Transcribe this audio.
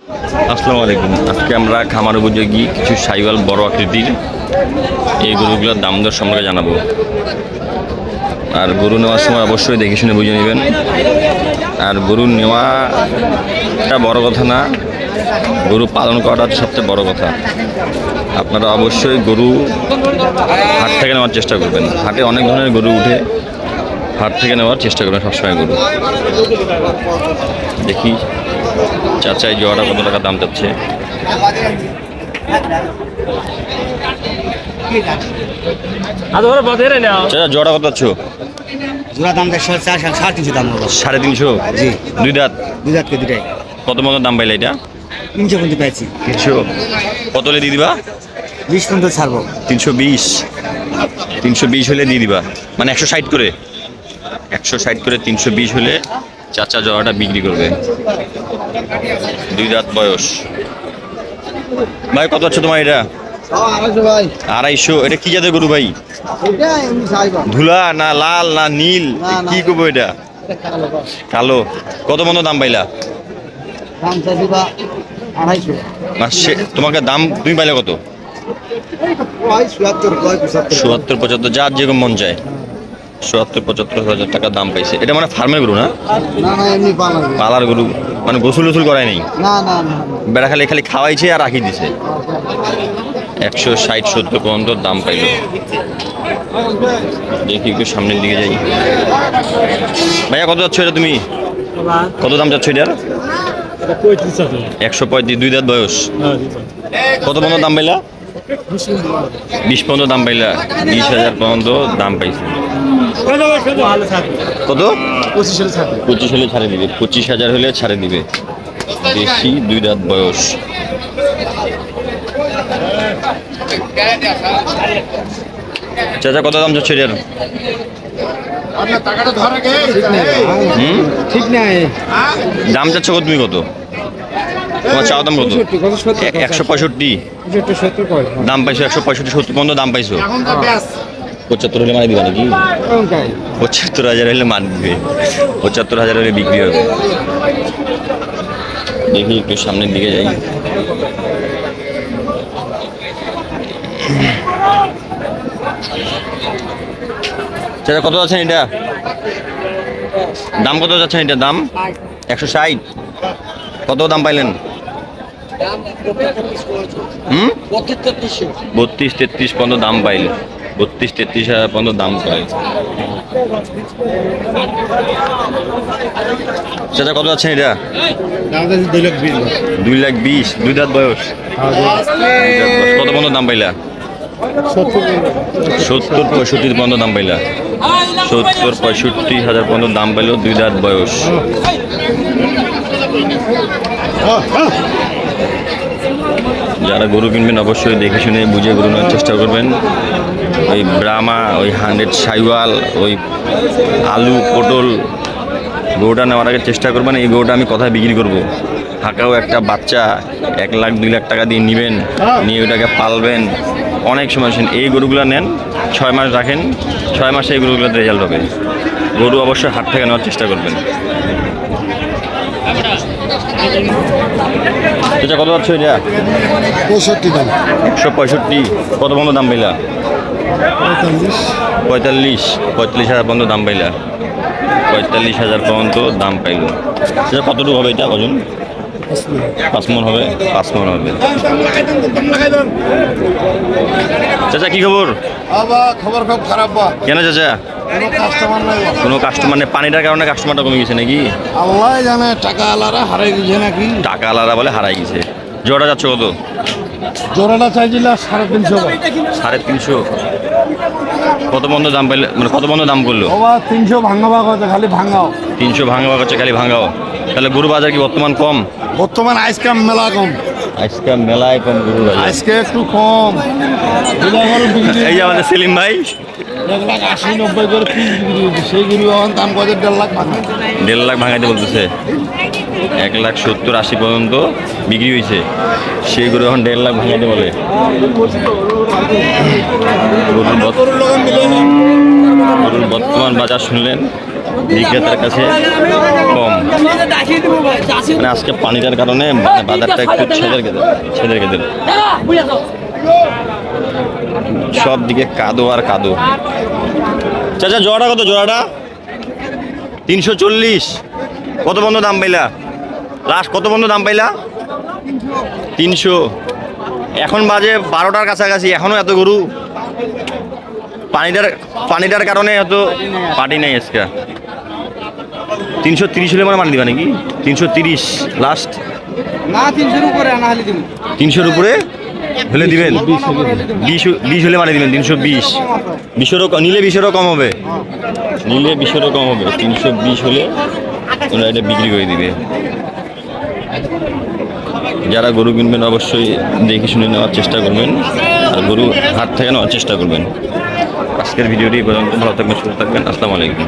আসসালামু আলাইকুম। আজকে আমরা খামার উপযোগী কিছু সাইওয়াল বড় আকৃতির এই গরুগুলোর দাম দর সম্পর্কে জানাবো। আর গরু নেওয়ার সময় অবশ্যই দেখে শুনে বুঝে নেবেন। আর গরু নেওয়াটা বড় কথা না, গরু পালন করাটা সবচেয়ে বড় কথা। আপনারা অবশ্যই গরু হাট থেকে নেওয়ার চেষ্টা করবেন। হাটে অনেক ধরনের গরু উঠে, হাট থেকে নেওয়ার চেষ্টা করবেন সবসময় গরু। দেখি চাচা এই জোড়াটা কত টাকা দাম চাচ্ছে। চাচা জোড়া কত চাচ্ছ? জোড়া দাম 350 দাম হলো। 350? জি। দুই দাঁত? দুই দাঁতকে দুটাই। কত মতো দাম পাইলে এটা? 300 পর্যন্ত পাইছি। 300? কত হলে দিয়ে দিবা? 20 পর্যন্ত ছাড়বো। 320? 320 হলে দিয়ে দিবা, মানে 160 করে। 160 করে 320 হলে চাচা জোড়াটা বিক্রি করবে। দুই দাঁত বয়স। ভাই কত আছে তোমার এটা? 250? এটা কি জাতের গরু ভাই? ধুলা না লাল না নীল কি করবো এটা? কালো। কত মতো দাম পাইলা? তোমাকে দাম তুমি পাইলে কত? 70 75, যার যেরকম মন চায়। 70 75 হাজার টাকা দাম পাইছে। এটা মানে ফার্মের গরু না? পালার গরু, মানে গোসল গোসল করায় নেই? বেড়া খালি খালি খাওয়াইছে আর রাখি দিছে। 160 70 পর্যন্ত দাম পাইল। দেখি একটু সামনের দিকে যাই। ভাইয়া কত যাচ্ছ এটা তুমি? কত দাম যাচ্ছ এটার? 135। দুই দাঁত বয়স। কত পর্যন্ত দাম পাইলা? 20 পর্যন্ত দাম পাইলা। 20,000 পর্যন্ত দাম পাইছে। কত? 25 হলে ছাড়ে দিবে। 25,000 হলে ছাড়ে দিবে। বেশি, দুই দাঁত বয়স। চাচা কত দাম যাচ্ছে এটার? ঠিক নাই। দাম যাচ্ছে কত? তুমি কত তোমার চাওয়া দাম কত? 165 দাম পাইছো। 165 70 পর্যন্ত দাম পাইছো। 75 হলে মানে দিবা নাকি? 75,000 হলে মান দিবে। 75,000 হলে বিক্রি হবে। দেখি একটু সামনের দিকে যাই। চাচা কত যাচ্ছেন এটা? দাম কত যাচ্ছেন এটা? দাম 160। কত দাম পাইলেন? 32 33 পর্যন্ত দাম পাইল। 32 33 হাজার পর্যন্ত দাম পাইল। চাচা কত যাচ্ছেন এটা? 2,20,000। দুই দাঁত বয়স। কত পর্যন্ত দাম পাইলা? 70 65 পর্যন্ত দাম পাইলা। 70 65 হাজার পর্যন্ত দাম পাইল। দুই দাঁত বয়স। যারা গরু কিনবেন অবশ্যই দেখে শুনে বুঝে গরু নেওয়ার চেষ্টা করবেন। ওই ব্রাহ্মা, ওই 100 সাইওয়াল, ওই আলু পটল গরুটা নেওয়ার আগে চেষ্টা করবেন এই গরুটা আমি কোথায় বিক্রি করব। হাঁকাও একটা বাচ্চা 1 লাখ 2 লাখ টাকা দিয়ে নেবেন, নিয়ে ওটাকে পালবেন। অনেক সময় এই গরুগুলো নেন, 6 মাস রাখেন, 6 মাসে এই গরুগুলোতে রেজাল্ট হবে। গরু অবশ্যই হাট থেকে নেওয়ার চেষ্টা করবেন। এটা কত যাচ্ছে এটা? 65 দাম। 165। কত পর্যন্ত দাম পাইলা? 45 হাজার পর্যন্ত দাম পাইলা। 45,000 পর্যন্ত দাম পাইল। সেটা কতটুকু হবে এটা ওজন? 5 মণ হবে। 5 মণ হবে। চাচা কি খবর? খবর খুব খারাপ। কেন চাচা? কোনো কাস্টমার নেই? পানিটার কারণে কাস্টমারটা কমে গেছে নাকি? আল্লাহ জানে। টাকা আলারা হারাই গেছে নাকি? টাকা আলাদা বলে হারাই গেছে। জোড়া যাচ্ছে কত? জোড়াটা চাইছিল 350। 350? কত বন্ধ দাম পাইলে, মানে কত বন্ধ দাম করলো? 300 ভাঙাবা কথা, খালি ভাঙাও। 300 ভাঙাবা করছে, খালি ভাঙাও। তাহলে গরু বাজার কি বর্তমান কম? বর্তমান আজকে মেলা কম। আজকে মেলায় কম গরু বাজার। আজকে একটু কম। এই যে আমাদের সেলিম ভাই 1,80,90 করে পিস বিক্রি হয়েছে। সেই গরু এখন দাম কত? 1.5 লাখ ভাঙা। 1.5 লাখ ভাঙাইতে বলতেছে। 1,70,000 80 পর্যন্ত বিক্রি হয়েছে। সেই গরু এখন 1.5 লাখ ভাঙাইতে বলে। গরুর বর্তমান বাজার শুনলেন। বিক্রেতার কাছে কম। মানে আজকে পানিটার কারণে বাজারটা একটু ছেদের গেদের সব দিকে কাদো আর কাদো। চাচা জোড়াটা কত? জোড়াটা 340। কত বন্ধ দাম পাইলা? লাস্ট কত বন্ধ দাম পাইলা? 300। এখন বাজে 12টার কাছাকাছি, এখনো এত গরু? পানিটার কারণে এত পাটি নাই আজকে। 330 হলে মানে মানি দিবা নাকি? 330 লাস্ট না 300 উপরে আনা হলে দিন। 300-র উপরে হলে দিবেন? 20 হলে মানে দিবেন। 320 20-এরও নিলে 20-এরও কম হবে। নিলে 20-এরও কম হবে। 320 হলে ওরা এটা বিক্রি করে দিবে। যারা গরু কিনবেন অবশ্যই দেখে শুনে নেওয়ার চেষ্টা করবেন, আর গরু হাট থেকে নেওয়ার চেষ্টা করবেন। আজকের ভিডিওটি পর্যন্ত। ভালো থাকবেন, সুস্থ থাকবেন। আসসালামু আলাইকুম।